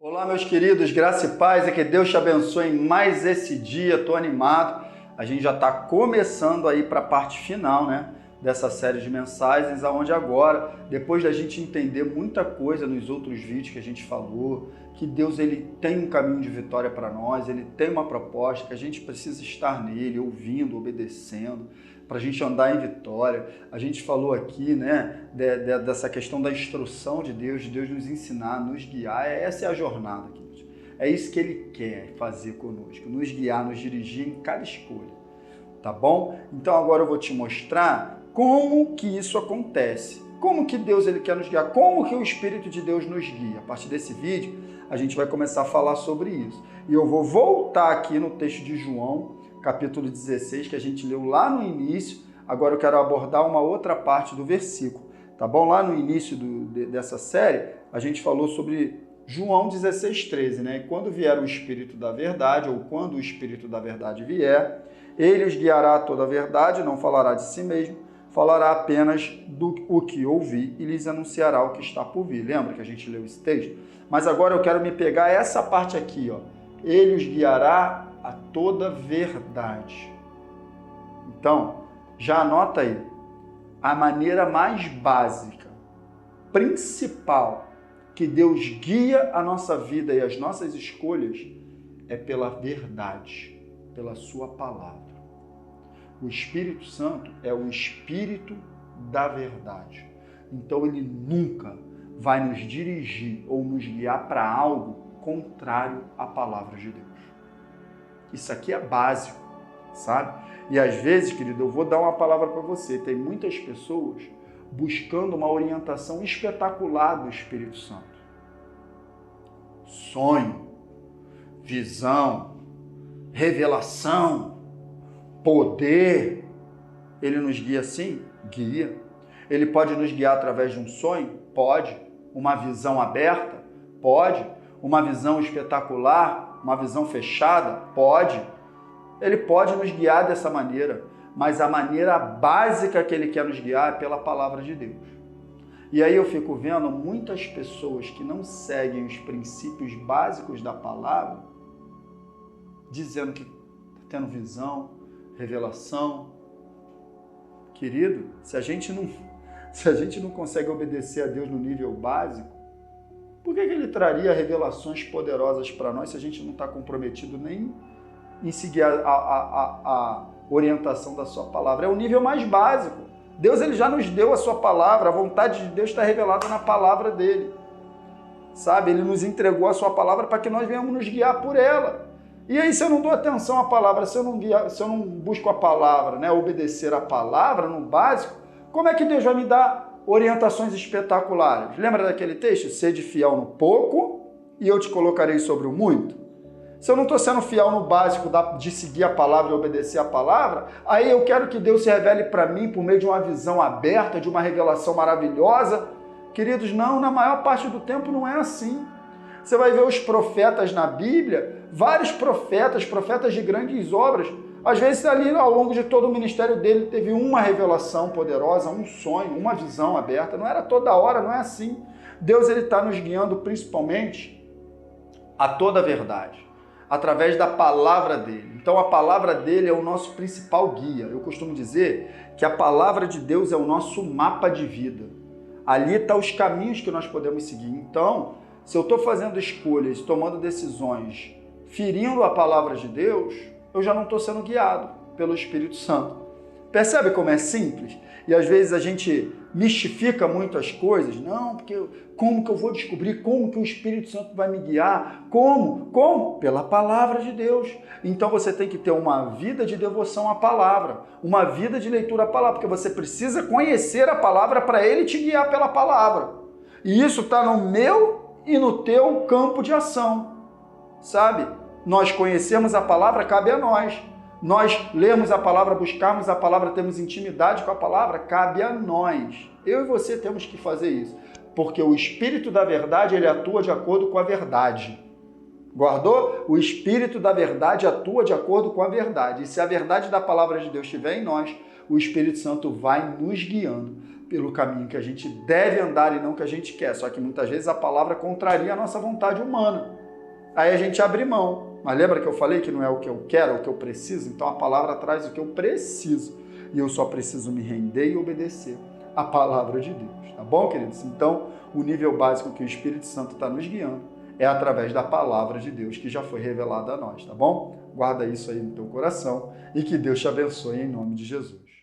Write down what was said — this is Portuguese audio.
Olá, meus queridos, graça e paz, que Deus te abençoe em mais esse dia, estou animado. A gente já está começando aí para a parte final, né, dessa série de mensagens, aonde agora, depois da gente entender muita coisa nos outros vídeos que a gente falou, que Deus ele tem um caminho de vitória para nós, ele tem uma proposta, que a gente precisa estar nele, ouvindo, obedecendo, para a gente andar em vitória. A gente falou aqui, né, dessa questão da instrução de Deus nos ensinar, nos guiar. Essa é a jornada, queridos. É isso que Ele quer fazer conosco, nos guiar, nos dirigir em cada escolha, tá bom? Então agora eu vou te mostrar como que isso acontece, como que Deus ele quer nos guiar, como que o Espírito de Deus nos guia. A partir desse vídeo, a gente vai começar a falar sobre isso. E eu vou voltar aqui no texto de João, capítulo 16, que a gente leu lá no início. Agora eu quero abordar uma outra parte do versículo, tá bom? Lá no início dessa série, a gente falou sobre João 16:13, né? E quando vier o Espírito da verdade, ou quando o Espírito da verdade vier, ele os guiará a toda a verdade, não falará de si mesmo, falará apenas o que ouvir e lhes anunciará o que está por vir. Lembra que a gente leu esse texto? Mas agora eu quero me pegar essa parte aqui, ó. Ele os guiará a toda verdade. Então, já anota aí, a maneira mais básica, principal, que Deus guia a nossa vida e as nossas escolhas é pela verdade, pela sua palavra. O Espírito Santo é o Espírito da verdade. Então, ele nunca vai nos dirigir ou nos guiar para algo contrário à palavra de Deus. Isso aqui é básico, sabe? E às vezes, querido, eu vou dar uma palavra para você. Tem muitas pessoas buscando uma orientação espetacular do Espírito Santo. Sonho, visão, revelação, poder. Ele nos guia assim? Guia. Ele pode nos guiar através de um sonho? Pode. Uma visão aberta? Pode. Uma visão espetacular? Uma visão fechada? Pode. Ele pode nos guiar dessa maneira, mas a maneira básica que ele quer nos guiar é pela palavra de Deus. E aí eu fico vendo muitas pessoas que não seguem os princípios básicos da palavra, dizendo que está tendo visão, revelação. Querido, se a gente não consegue obedecer a Deus no nível básico, por que ele traria revelações poderosas para nós se a gente não está comprometido nem em seguir a orientação da sua palavra? É o nível mais básico. Deus ele já nos deu a sua palavra, a vontade de Deus está revelada na palavra dele. Sabe? Ele nos entregou a sua palavra para que nós venhamos nos guiar por ela. E aí, se eu não dou atenção à palavra, se eu não busco a palavra, né, obedecer a palavra no básico, como é que Deus vai me dar orientações espetaculares? Lembra daquele texto? Sede fiel no pouco e eu te colocarei sobre o muito. Se eu não estou sendo fiel no básico de seguir a palavra e obedecer a palavra, aí eu quero que Deus se revele para mim por meio de uma visão aberta, de uma revelação maravilhosa. Queridos, não, na maior parte do tempo não é assim. Você vai ver os profetas na Bíblia, vários profetas de grandes obras. Às vezes ali ao longo de todo o ministério dele teve uma revelação poderosa, um sonho, uma visão aberta. Não era toda hora, não é assim. Deus ele está nos guiando principalmente a toda a verdade, através da palavra dele. Então a palavra dele é o nosso principal guia. Eu costumo dizer que a palavra de Deus é o nosso mapa de vida. Ali estão os caminhos que nós podemos seguir. Então, se eu estou fazendo escolhas, tomando decisões, ferindo a palavra de Deus, eu já não estou sendo guiado pelo Espírito Santo. Percebe como é simples? E às vezes a gente mistifica muito as coisas. Não, porque como que eu vou descobrir? Como que o Espírito Santo vai me guiar? Como? Pela palavra de Deus. Então você tem que ter uma vida de devoção à palavra, uma vida de leitura à palavra, porque você precisa conhecer a palavra para ele te guiar pela palavra. E isso está no meu e no teu campo de ação, sabe? Nós conhecemos a palavra, cabe a nós. Nós lemos a palavra, buscarmos a palavra, temos intimidade com a palavra, cabe a nós. Eu e você temos que fazer isso, porque o Espírito da verdade, ele atua de acordo com a verdade. Guardou? O Espírito da verdade atua de acordo com a verdade. E se a verdade da palavra de Deus estiver em nós, o Espírito Santo vai nos guiando pelo caminho que a gente deve andar e não que a gente quer. Só que muitas vezes a palavra contraria a nossa vontade humana. Aí a gente abre mão. Mas lembra que eu falei que não é o que eu quero, é o que eu preciso? Então a palavra traz o que eu preciso. E eu só preciso me render e obedecer a palavra de Deus. Tá bom, queridos? Então, o nível básico que o Espírito Santo está nos guiando é através da palavra de Deus que já foi revelada a nós, tá bom? Guarda isso aí no teu coração e que Deus te abençoe em nome de Jesus.